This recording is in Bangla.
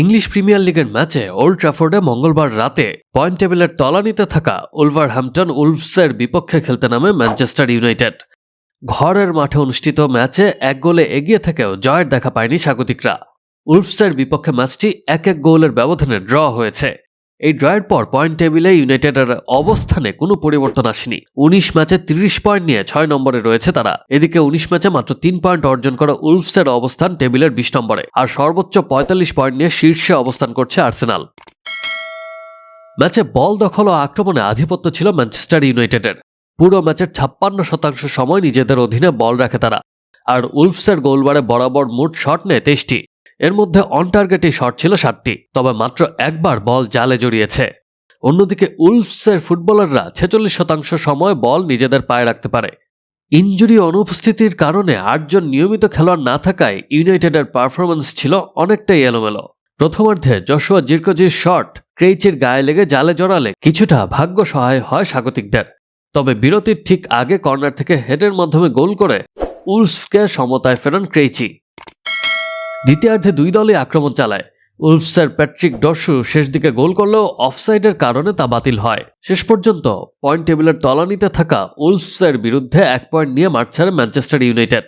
ইংলিশ প্রিমিয়ার লিগের ম্যাচে ওল্ড ট্র্যাফোর্ডে মঙ্গলবার রাতে পয়েন্ট টেবিলের তলানিতে থাকা উলভারহ্যাম্পটন উলভসের বিপক্ষে খেলতে নামে ম্যানচেস্টার ইউনাইটেড। ঘরের মাঠে অনুষ্ঠিত ম্যাচে 1 গোলে এগিয়ে থেকেও জয়ের দেখা পায়নি স্বাগতিকরা। উলভসের বিপক্ষে ম্যাচটি 1-1 গোলের ব্যবধানে ড্র হয়েছে। এই ড্রয়ের পর পয়েন্ট টেবিলে ইউনাইটেডের অবস্থানে কোনো পরিবর্তন আসেনি। 19 ম্যাচে 30 পয়েন্ট নিয়ে 6 নম্বরে রয়েছে তারা। এদিকে 19 ম্যাচে মাত্র 3 পয়েন্ট অর্জন করা উলভসের অবস্থান টেবিলের 20 নম্বরে, আর সর্বোচ্চ 45 পয়েন্ট নিয়ে শীর্ষে অবস্থান করছে আর্সেনাল। ম্যাচে বল দখল ও আক্রমণে আধিপত্য ছিল ম্যানচেস্টার ইউনাইটেডের। পুরো ম্যাচের 56% সময় নিজেদের অধীনে বল রাখে তারা, আর উলভসের গোলবারে বরাবর মোট শট নেয় 23টি। এর মধ্যে অন টার্গেটে শট ছিল 7টি, তবে মাত্র একবার বল জালে জড়িয়েছে। অন্যদিকে উলভসের ফুটবলাররা 46% সময় বল নিজেদের পায়ে রাখতে পারে। ইনজুরি অনুপস্থিতির কারণে 8 জন নিয়মিত খেলোয়াড় না থাকায় ইউনাইটেডের পারফরম্যান্স ছিল অনেকটাই এলোমেলো। প্রথমার্ধে জশুয়া জিরকজির শট ক্রেইচির গায়ে লেগে জালে জড়ালে কিছুটা ভাগ্য সহায় হয় স্বাগতিকদের, তবে বিরতির ঠিক আগে কর্নার থেকে হেডের মাধ্যমে গোল করে উলভসকে সমতায় ফেরান ক্রেইচি। দ্বিতীয়ার্ধে দুই দলই আক্রমণ চালায়। উলভসের প্যাট্রিক ডরসু শেষ দিকে গোল করলেও অফসাইডের কারণে তা বাতিল হয়। শেষ পর্যন্ত পয়েন্ট টেবিলের তলানিতে থাকা উলভসের বিরুদ্ধে 1 পয়েন্ট নিয়ে মাঠ ছাড়ে ম্যানচেস্টার ইউনাইটেড।